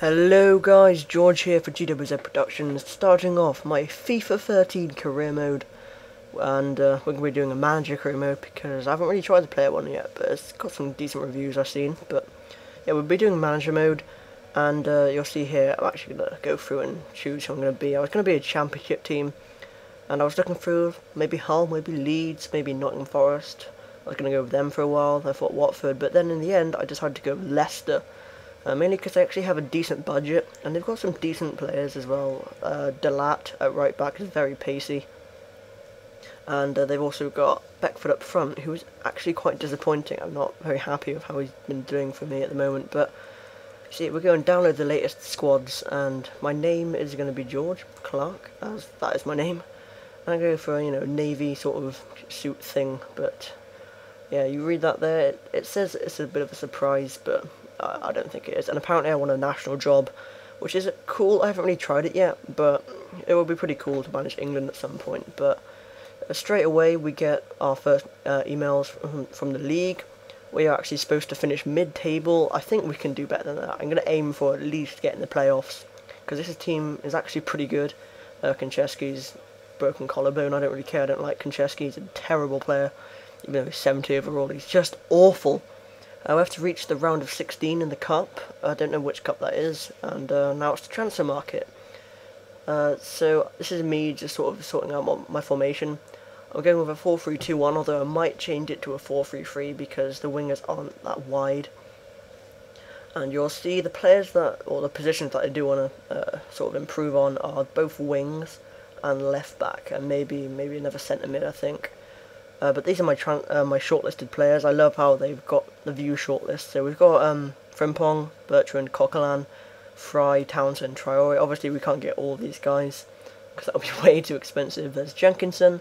Hello guys, George here for GWZproductions, starting off my FIFA 13 career mode, and we're going to be doing a manager career mode because I haven't really tried the player one yet, but it's got some decent reviews I've seen. But yeah, we'll be doing manager mode, and you'll see here I'm actually going to go through and choose who I'm going to be. I was going to be a championship team, and I was looking through maybe Hull, maybe Leeds, maybe Nottingham Forest. I was going to go with them for a while, I thought Watford, but then in the end I decided to go with Leicester. Mainly because they actually have a decent budget, and they've got some decent players as well. Delat at right back is very pacey, and they've also got Beckford up front, who is actually quite disappointing. I'm not very happy with how he's been doing for me at the moment, but see, we're going to download the latest squads, and my name is going to be George Clark, as that is my name. And I go for a navy sort of suit thing, but yeah, you read that there. It says it's a bit of a surprise, but I don't think it is. And apparently I want a national job, which is cool. I haven't really tried it yet, but it would be pretty cool to manage England at some point. But straight away we get our first emails from the league. We are actually supposed to finish mid-table. I think we can do better than that. I'm going to aim for at least getting the playoffs, because this team is actually pretty good. Konchesky's broken collarbone. I don't really care. I don't like Konchesky. He's a terrible player. Even though he's 70 overall, he's just awful. We have to reach the round of 16 in the cup. I don't know which cup that is, and now it's the transfer market. So this is me just sort of sorting out my formation. I'm going with a 4-3-2-1, although I might change it to a 4-3-3 because the wingers aren't that wide. And you'll see the players or the positions that I do want to sort of improve on are both wings and left back, and maybe another centre mid, I think. But these are my shortlisted players. I love how they've got the view shortlist. So we've got Frimpong, Bertrand, Coquelin, Fry, Townsend, Traore. Obviously we can't get all these guys because that would be way too expensive. There's Jenkinson,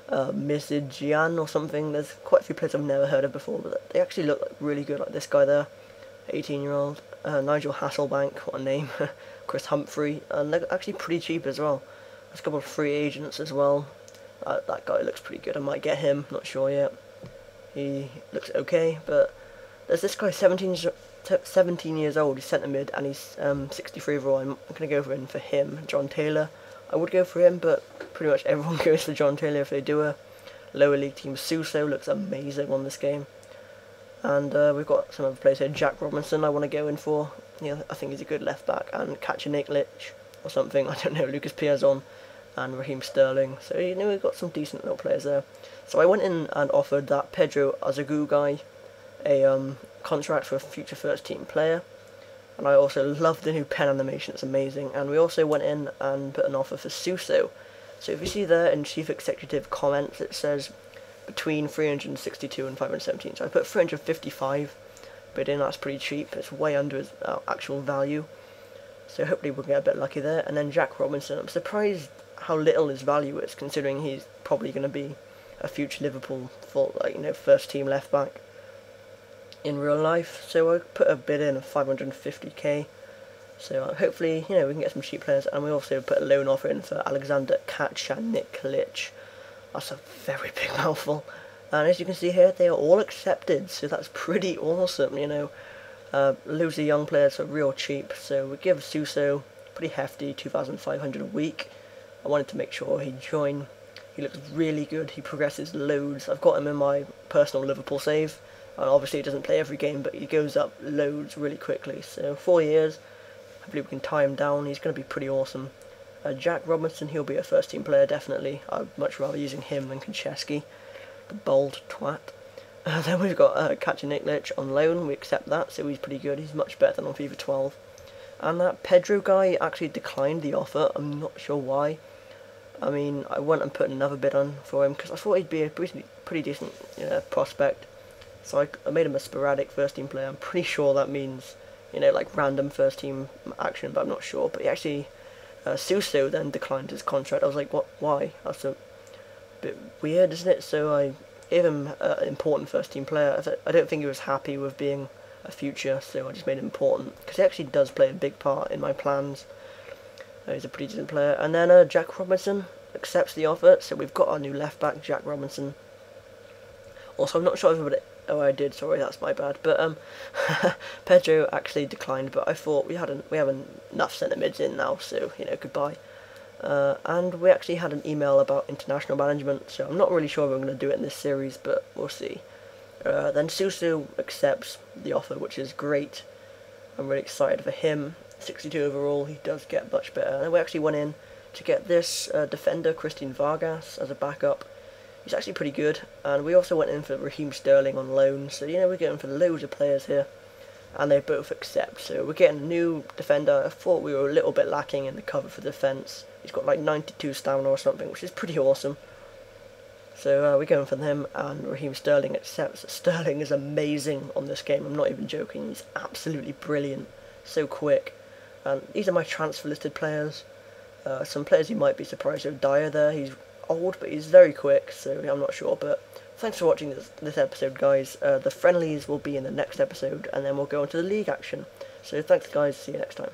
Mizidjian or something. There's quite a few players I've never heard of before, but they actually look really good, like this guy there, 18-year-old. Nigel Hasselbank, what a name. Chris Humphrey, and they're actually pretty cheap as well. There's a couple of free agents as well. That guy looks pretty good. I might get him, not sure yet. He looks okay, but there's this guy, 17 years old, he's centre mid, and he's 63 overall. I'm going to go for him. John Taylor, I would go for him, but pretty much everyone goes for John Taylor if they do a lower league team. Suso looks amazing on this game. And we've got some other players here. Jack Robinson I want to go in for. Yeah, I think he's a good left back. And Kacaniklic or something, I don't know, Lucas Piazon and Raheem Sterling. So we've got some decent little players there. So I went in and offered that Pedro Azagu guy a contract for a future first team player, and I also love the new pen animation, it's amazing. And we also went in and put an offer for Suso. So if you see there in chief executive comments, it says between 362 and 517, so I put 355 bid in. That's pretty cheap, it's way under his actual value, so hopefully we'll get a bit lucky there. And then Jack Robinson, I'm surprised how little his value is, considering he's probably going to be a future Liverpool first team left back in real life. So I put a bid in of 550k. So hopefully we can get some cheap players. And we also put a loan offer in for Alexander Kacaniklic. That's a very big mouthful. And as you can see here, they are all accepted, so that's pretty awesome. Loads of young players are real cheap. So we give Suso pretty hefty, 2,500 a week. I wanted to make sure he'd join. He looks really good. He progresses loads. I've got him in my personal Liverpool save. And obviously he doesn't play every game, but he goes up loads really quickly. So 4 years, hopefully we can tie him down. He's going to be pretty awesome. Jack Robinson, he'll be a first team player, definitely. I'd much rather using him than Konchesky, the bold twat. Then we've got Kacaniklic on loan. We accept that, so he's pretty good. He's much better than on FIFA 12. And that Pedro guy actually declined the offer. I'm not sure why. I mean, I went and put another bid on for him because I thought he'd be a pretty decent prospect. So I made him a sporadic first team player. I'm pretty sure that means like random first team action, but I'm not sure. But he actually Suso then declined his contract. I was like, what? Why? That's a bit weird, isn't it? So I gave him an important first team player. I don't think he was happy with being a future, so I just made him important because he actually does play a big part in my plans. He's a pretty decent player. And then Jack Robinson accepts the offer, so we've got our new left back, Jack Robinson. Also, I'm not sure Oh, I did. Sorry, that's my bad. But Pedro actually declined. But I thought we have enough centre mids in now, so goodbye. And we actually had an email about international management, so I'm not really sure if I'm going to do it in this series, but we'll see. Then Susu accepts the offer, which is great. I'm really excited for him. 62 overall, he does get much better. And we actually went in to get this defender, Christian Vargas, as a backup. He's actually pretty good. And we also went in for Raheem Sterling on loan, so we're getting for loads of players here. And they both accept, so we're getting a new defender. I thought we were a little bit lacking in the cover for defence. He's got like 92 stamina or something, which is pretty awesome. So we're going for him, and Raheem Sterling accepts. Sterling is amazing on this game, I'm not even joking. He's absolutely brilliant, so quick. And these are my transfer listed players. Some players you might be surprised with. Dyer there, he's old, but he's very quick, so I'm not sure. But thanks for watching this episode, guys. The friendlies will be in the next episode, and then we'll go into the league action. So thanks, guys. See you next time.